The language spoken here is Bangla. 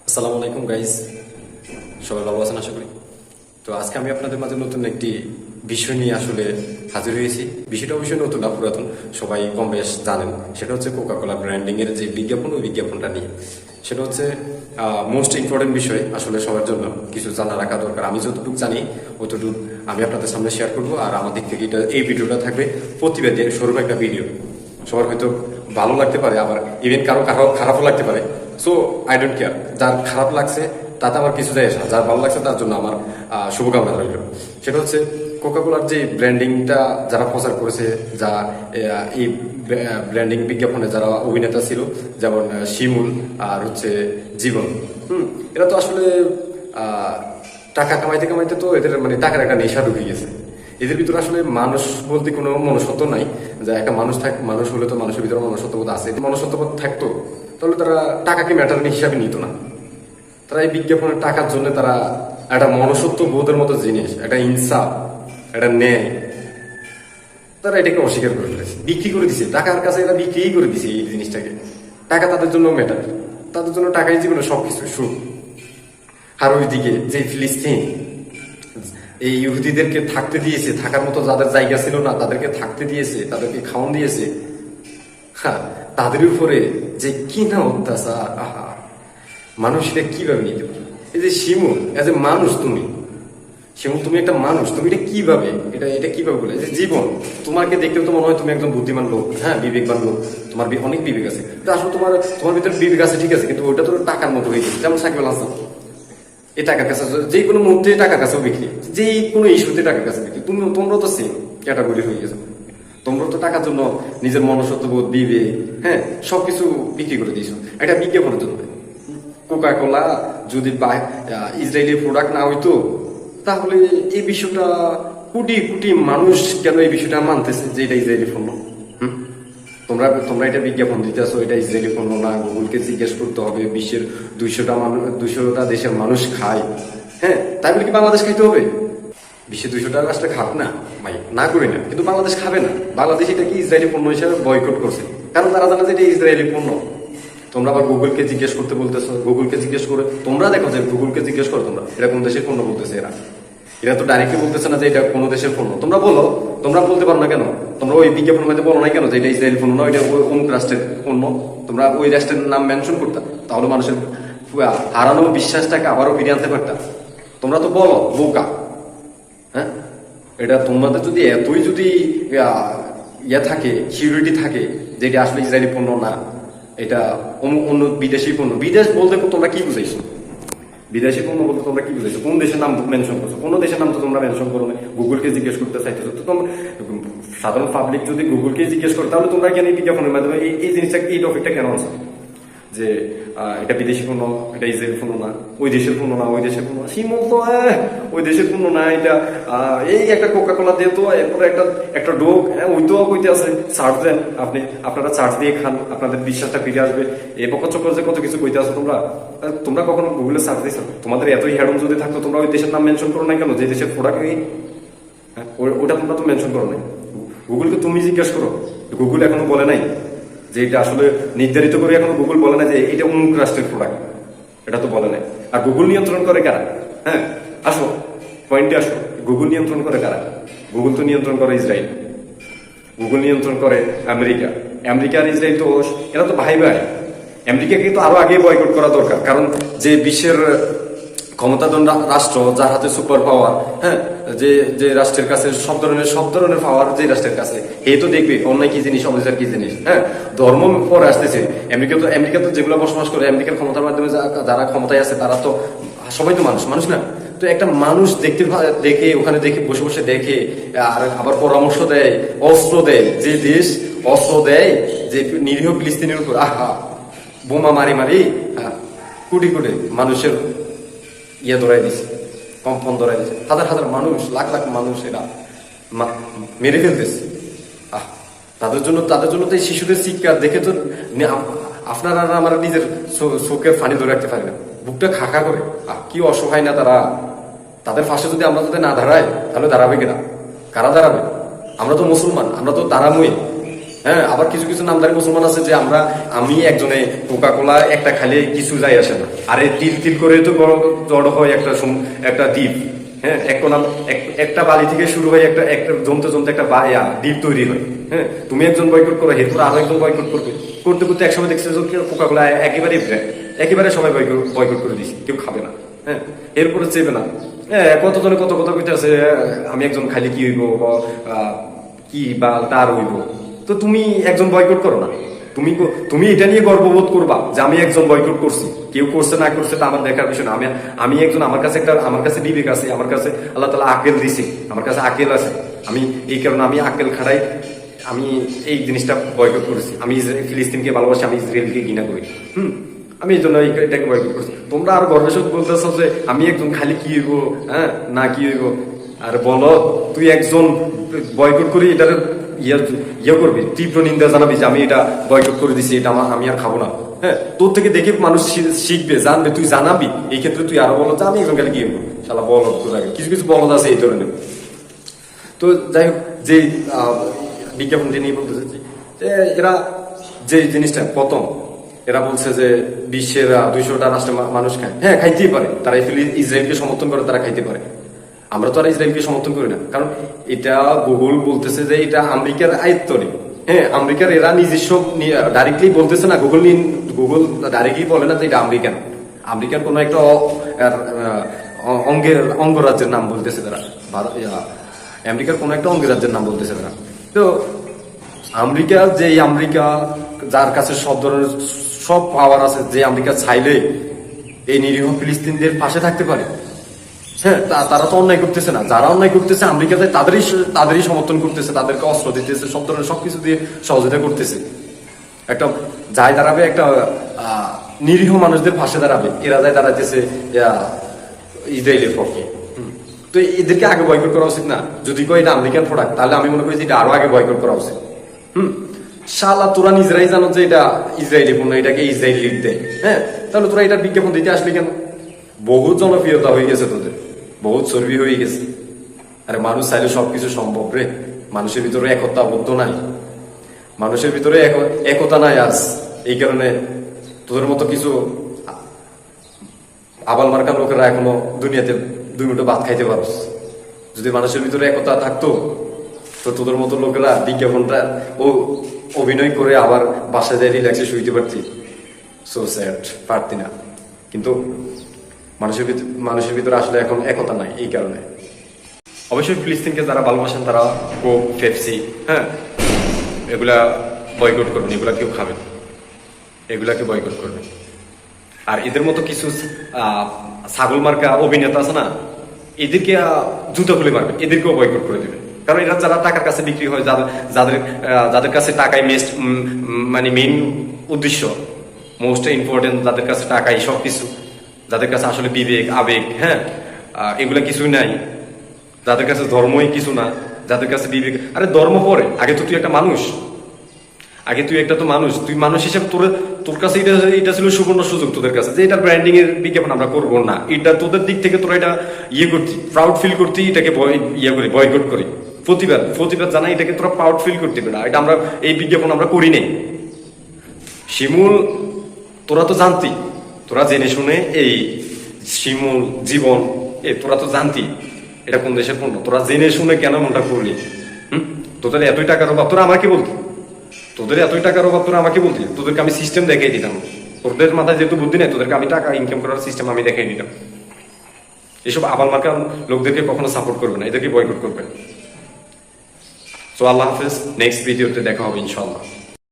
আসসালামু আলাইকুম গাইস, সবাই ভালো আছেন আশা করি। তো আজকে আমি আপনাদের মাঝে নতুন একটি বিষয় নিয়ে আসলে হাজির হয়েছি। বিষয়টা অবশ্যই নতুন না পুরাতন, সবাই কম বেশ জানেন। সেটা হচ্ছে কোকা কোলা ব্র্যান্ডিং এর যে বিজ্ঞাপন, ওই বিজ্ঞাপনটা নিয়ে। সেটা হচ্ছে মোস্ট ইম্পর্টেন্ট বিষয়, আসলে সবার জন্য কিছু জানা রাখা দরকার। আমি যতটুকু জানি অতটুকু আমি আপনাদের সামনে শেয়ার করবো। আর আমার দিক থেকে এই ভিডিওটা থাকবে প্রতিবাদী স্বরূপ একটা ভিডিও। সবার হয়তো ভালো লাগতে পারে, আবার ইভেন কারো কারো খারাপও লাগতে পারে। সো আই ডোন্ট কেয়ার, যার খারাপ লাগছে তাতে আমার কিছু যায় আসে না, যার ভালো লাগছে তার জন্য আমার শুভকামনা রইল। সেটা হচ্ছে কোকা কোলার যে ব্র্যান্ডিংটা যারা প্রচার করেছে, যা এই ব্র্যান্ডিং বিজ্ঞাপনে যারা অভিনেতা ছিল, যেমন শিমুল আর হচ্ছে জীবন, এরা তো আসলে টাকা কামাইতে কামাইতে তো এদের মানে টাকার একটা নেশা ঢুকে গেছে। এদের ভিতরে আসলে মানুষ বলতে কোনো মনুষ্যত্ব নাই। যে একটা মানুষ হলে তো মানুষের ভিতরে মনুষ্যত্ববোধ আছে। মনুষ্যত্ববোধ থাকতো তাহলে তারা টাকাকে ম্যাটার হিসাবে নিত না। তারা এই বিজ্ঞাপনের টাকার জন্য তারা একটা মনুষ্যত্ব বোধের মতো জিনিস, একটা ইনসাফ, একটা ন্যায়, তারা এটাকে অস্বীকার করে ফেলেছে, বিক্রি করে দিছে। টাকার কাছে এরা বিক্রি করে দিছে এই জিনিসটাকে। টাকা তাদের জন্য ম্যাটার, তাদের জন্য টাকাই জীবনে সবকিছু সুখ। আর ওইদিকে যে ফিলিস্তিন, এই ইহুদিদেরকে থাকতে দিয়েছে, থাকার মতো যাদের জায়গা ছিল না তাদেরকে থাকতে দিয়েছে, তাদেরকে খাওয়ান দিয়েছে। হ্যাঁ, তাদের উপরে যে কি না অত্যাচার, আহা, মানুষ এটা কিভাবে নিতে পারে? এই যে শিমুল, এজ এ মানুষ, শিমুল তুমি একটা মানুষ, তুমি এটা কিভাবে এটা কিভাবে বলে? যে জীবন, তোমাকে দেখলেও তো মনে হয় তুমি একজন বুদ্ধিমান লোক, হ্যাঁ, বিবেকবান লোক, তোমার অনেক বিবেক আছে। কিন্তু আসলে তোমার ভিতরে বিবেক আছে, ঠিক আছে, কিন্তু ওইটা তো টাকার মতো হয়ে গেছে। যেমন সাকিব আল হাসান, এই টাকার কাছে যে কোনো মুহূর্তে টাকার কাছেও বিক্রি, যে কোনো ইস্যুতে টাকার কাছে বিক্রি। তোমরা তো সেম ক্যাটাগরি হয়ে গেছো। তোমরা তো টাকার জন্য নিজের মনুষ্যত্ববোধ, বিবেক, হ্যাঁ, সবকিছু বিক্রি করে দিয়েছো একটা বিজ্ঞাপনের জন্য। কোকা কোলা যদি ইসরায়েলি প্রোডাক্ট না হইতো, তাহলে এই বিষয়টা কোটি কোটি মানুষ কেন এই বিষয়টা মানতেছে যে এটা ইসরায়েলি পণ্য? তোমরা এটা বিজ্ঞাপন দিতেছো, এটা ইসরায়েলি পণ্য না। গুগলকে জিজ্ঞেস করতে হবে, বিশ্বের 200টা দেশের মানুষ খায়, হ্যাঁ, তাই বলে কি বাংলাদেশ খাইতে হবে? বিশ্বের 200টা রাষ্ট্র খাক না ভাই, না করি না, কিন্তু বাংলাদেশ খাবে না। বাংলাদেশ এটা কি ইসরায়েলি পণ্য হিসেবে বয়কট করছে, কারণ তারা জানে যে এটা ইসরায়েলি পণ্য। তোমরা আবার গুগলকে জিজ্ঞেস করতে বলতেছো। গুগলকে জিজ্ঞেস করে তোমরা দেখো যে গুগলকে জিজ্ঞেস করো তোমরা এটা কোন দেশের পণ্য বলতেছে। এরা তো ডাইরেক্টলি বলতেছে না যে এটা কোনো দেশের পণ্য। তোমরা বলো, তোমরা বলতে পারো না কেন? তোমরা ওই বিজ্ঞাপন মধ্যে বলো না কেন যে এটা ইসরায়েল পণ্য, এটা অমুক রাষ্ট্রের পণ্য? তোমরা ওই রাষ্ট্রের নাম মেনশন করতা, তাহলে মানুষের হারানো বিশ্বাসটাকে আবারও ফিরিয়ে আনতে পারতা। তোমরা তো বলো বোকা। হ্যাঁ, এটা তোমাদের যদি এতই যদি থাকে, সিকিউরিটি থাকে যে এটা আসলে ইসরায়েলি পণ্য না, এটা অন্য বিদেশি পণ্য। বিদেশ বলতে তোমরা কি বুঝাইছো? বিদেশি পণ্য বলতে তোমরা কি বুঝাইছো? কোন দেশের নাম মেনশন করছো? কোন দেশের নাম তো তোমরা মেনশন করো না। গুগলকে জিজ্ঞেস করতে চাইতেছো তো তোমরা, সাধারণ পাবলিক যদি গুগলকে জিজ্ঞেস করো তাহলে তোমরা কেন এই বিজ্ঞাপনের মাধ্যমে এই জিনিসটা, এই টপিকটা কেন আনছো যে এটা বিদেশি পণ্য, এটা ইসরায়েল পণ্য না, ওই দেশের পণ্য না, ওই দেশের পণ্য? শিমুল তো ওই দেশের পণ্য না, এটা এই একটা কোকা কোলা দিয়ে তো এরপরে একটা ডোক, ওই তো কইতে আছে চার্জ দেন, আপনারা চার্জ দিয়ে খান, আপনাদের বিশ্বাসটা ফিরে আসবে। এই বকচকর যে কত কিছু কইতে আছো তোমরা কখনো গুগলে সার্চ দিয়েছো? তোমাদের এতই হ্যাডম যদি থাকতো তোমরা ওই দেশের নাম মেনশন করো না কেন যে দেশের প্রোডাক্ট? ওটা তোমরা তো মেনশন করো নাই। গুগলকে তুমি জিজ্ঞেস করো, গুগল এখনো বলে নাই যে এটা আসলে নির্ধারিত করে, এখনো গুগল বলে না যে এটা অমুক রাষ্ট্রের প্রোডাক্ট, এটা তো বলে নাই। আর গুগল নিয়ন্ত্রণ করে কারা? হ্যাঁ, আসো পয়েন্টে আসো। গুগল নিয়ন্ত্রণ করে কারা? গুগল তো নিয়ন্ত্রণ করে ইসরায়েল, গুগল নিয়ন্ত্রণ করে আমেরিকা। আমেরিকা আর ইসরায়েল তো এরা তো ভাই ভাই। আমেরিকাকে তো আরো আগে বয়কট করা দরকার, কারণ যে বিশ্বের ক্ষমতাধর রাষ্ট্র, যার হাতে সুপার পাওয়ার, হ্যাঁ, যে রাষ্ট্রের কাছে সব ধরনের পাওয়ার যে রাষ্ট্রের কাছে, এই তো দেখবে অন্যায় কি জিনিস, অবিচার কি জিনিস। হ্যাঁ, ধর্ম পরে আসতেছে। আমেরিকা তো যেগুলো বসবাস করে, আমেরিকার ক্ষমতার মাধ্যমে যারা ক্ষমতায় আছে তারা তো সবাই তো মানুষ না। তো একটা মানুষ দেখে ওখানে বসে বসে দেখে, আর আবার পরামর্শ দেয়, অস্ত্র দেয়। যে দেশ অস্ত্র দেয় যে নিরীহ ফিলিস্তিনের উপর, আহা, বোমা মারি কোটি কোটি মানুষের ধরাই দিছে, কম্পন ধরাই দিছে। হাজার হাজার মানুষ, লাখ লাখ মানুষ এরা মেরে ফেলতেছে। তাদের জন্য তো এই শিশুদের চিৎকার দেখে তো আপনারা আমার নিজের চোখের ফানি ধরে রাখতে পারি না, বুকটা খাকা করে। কি অসহায় না তারা! তাদের পাশে যদি আমরা যদি না দাঁড়াই তাহলে দাঁড়াবে কিনা? কারা দাঁড়াবে? আমরা তো মুসলমান, আমরা তো দাঁড়ামই। হ্যাঁ, হ্যাঁ, আবার কিছু কিছু নামদারি মুসলমান আছে যে আমি একজনে কোকা কোলা একটা খাইলে কিছু যায় আসে না, আরে তিল তিল করে তো জড় হয় একটা দ্বীপ। হ্যাঁ, একটা বালি থেকে শুরু হয় একটা একটা জমতে জমতে একটা দ্বীপ তৈরি হয়। হ্যাঁ, তুমি একজন বয়কট করো, এরপর আরো একজন বয়কট করবে, করতে করতে একসময় দেখছে যে কোকা কোলা একেবারে সবাই বয়কট করে দিচ্ছে, কেউ খাবে না। হ্যাঁ, এরপরে চেবে না। হ্যাঁ, কতজনে কত কথা কইতে আছে, আমি একজন খাইলে কি হইব, কি বা তার হইব। তো তুমি একজন বয়কট করো না, তুমি এটা নিয়ে গর্ববোধ করবা যে আমি একজন বয়কট করছি। কেউ করছে না করছে তা আমার দেখার বিষয় না। আমি একজন, আমার কাছে বিবেক আছে, আমার কাছে আল্লাহ তাআলা আকেল দিছে, আমার কাছে আকেল আছে। আমি এই কারণে আমি আকেল খাড়াই আমি এই জিনিসটা বয়কট করেছি। আমি ফিলিস্তিনকে ভালোবাসি, আমি ইসরায়েলকে ঘৃণা করি। আমি এই জন্য এটাকে বয়কট করছি। তোমরা আর গর্বের সাথে বলতেছো যে আমি একজন খালি কি হইব, হ্যাঁ না কি হইব। আর বলো তুই একজন বয়কট করি এটার ইয়ে করবি, তীব্র নিন্দা জানাবি যে আমি এটা বয়কট করে দিছি, এটা আমি আর খাবো না। হ্যাঁ, তোর থেকে দেখে মানুষ শিখবে, জানবে, তুই জানাবি। এই ক্ষেত্রে তুই আরো বলো যে আমি একজন খালি কি হইব, শালা বলো তোর আগে কিছু কিছু বলদ আছে এই ধরনের। তো যাই হোক, যে বিজ্ঞাপনটি নিয়ে বলতে চাচ্ছি যে এরা যে জিনিসটা প্রথম এরা বলছে যে বিশ্বের 200টা রাষ্ট্রের মানুষ খায়। হ্যাঁ, খাইতেই পারে, তারা ইসরায়েলকে সমর্থন করে, তারা খাইতে পারে। আমরা তো আর ইসরায়েলকে সমর্থন করি না, কারণ এটা গুগল বলতেছে যে এটা আমেরিকার আয়ত্ত নেই। হ্যাঁ, আমেরিকার এরা নিজস্ব ডাইরেক্টলি বলতেছে না, গুগল ডাইরেক্টলি বলে না যে এটা আমেরিকান কোন একটা অঙ্গরাজ্যের নাম বলতেছে তারা, আমেরিকার কোন একটা অঙ্গরাজ্যের নাম বলতেছে তারা। তো আমেরিকা যার কাছে সব ধরনের সব পাওয়ার আছে, যে আমেরিকা চাইলে এই নিরীহ ফিলিস্তিনদের পাশে থাকতে পারে। হ্যাঁ, তারা তো অন্যায় করতেছে না, যারা অন্যায় করতেছে আমেরিকাতে তাদেরই সমর্থন করতেছে, তাদেরকে অস্ত্র দিতেছে, সব ধরনের সবকিছু দিয়ে সহযোগিতা করতেছে। একটা যায় দাঁড়াবে, একটা নিরীহ মানুষদের পাশে দাঁড়াবে, এরা যায় দাঁড়াইতেছে ইসরায়েলের পক্ষে। তো এদেরকে আগে বয়কট করা উচিত না? যদি কয় এটা আমেরিকান প্রোডাক্ট, তাহলে আমি মনে করি যে এটা আরো আগে বয়কট করা উচিত। শালা তোরা নিজেরাই জানো যে এটা ইসরায়েলি পণ্য, এটাকে ইসরায়েল লিড দেয়। হ্যাঁ, তাহলে তোরা এটা বিজ্ঞাপন দিতে আসবি কেন? বহুত জনপ্রিয়তা হয়ে গেছে তোদের, বহুত চর্বি হয়ে গেছে। আরে মানুষ চাইলে সবকিছু সম্ভব রে। মানুষের ভিতরে একতাবদ্ধ নাই, মানুষের ভিতরে একতা নাই আজ। এই কারণে তোদের মতো কিছু আবাল মার্কা লোকেরা এখনো দুনিয়াতে 2 মুঠো ভাত খাইতে পারস। যদি মানুষের ভিতরে একতা থাকতো তো তোদের মতো লোকেরা বিজ্ঞাপনটা অভিনয় করে আবার বাসায় যায় রিল্যাক্সে শুইতে পারতি। সো স্যাড, পারতি না। কিন্তু মানুষের ভিতরে আসলে এখন একতা নাই, এই কারণে। অবশ্যই ফিলিস্তিনকে যারা ভালোবাসেন তারা কোক, পেপসি, হ্যাঁ, এগুলা বয়কট করবেন, এগুলা কেউ খাবেন, এগুলাকে বয়কট করবেন। আর এদের মতো কিছু ছাগল মার্কা অভিনেতা আছে না, এদেরকে জুতো খুলে মারবেন, এদেরকেও বয়কট করে দেবেন। কারণ এরা যারা টাকার কাছে বিক্রি হয়, যাদের কাছে টাকাই মানে মেইন উদ্দেশ্য, মোস্ট ইম্পর্টেন্ট, যাদের কাছে টাকাই সবকিছু, যাদের কাছে আসলে বিবেক, আবেগ, হ্যাঁ, এগুলা কিছুই নাই, যাদের কাছে ধর্মই কিছু না, যাদের কাছে বিবেক। আরে ধর্ম পরে, আগে তো তুই একটা মানুষ, তুই মানুষ হিসেবে তোর কাছে এটা ছিল সুবর্ণ সুযোগ তোদের কাছে, যে এটা ব্র্যান্ডিং এর বিজ্ঞাপন আমরা করবো না। এটা তোদের দিক থেকে তোরা এটা করতি, প্রাউড ফিল করতি, এটাকে বয়কট করি, প্রতিবাদ জানাই, এটাকে তোরা প্রাউড ফিল করতে পারে। এটা আমরা এই বিজ্ঞাপন আমরা করি নাই। শিমুল তোরা তো জানতি, তোরা জেনে শুনে এই শিমুল জীবন তোরা তো জানতি এটা কোন দেশের পণ্য, তোরা জেনে শুনে কেন মনটা করলি? তোদের এতই টাকার অভাব, তোরা আমাকে বলতি, তোদেরকে আমি সিস্টেম দেখাই দিতাম। তোদের মাথায় যেহেতু বুদ্ধি নেই, তোদেরকে আমি টাকা ইনকাম করার সিস্টেম আমি দেখাই দিতাম। এসব আবাল মার্কা লোকদেরকে কখনো সাপোর্ট করবে না, এদেরকে বয়কট করবে। তো আল্লাহ হাফেজ, নেক্সট ভিডিওতে দেখা হবে ইনশাআল্লাহ।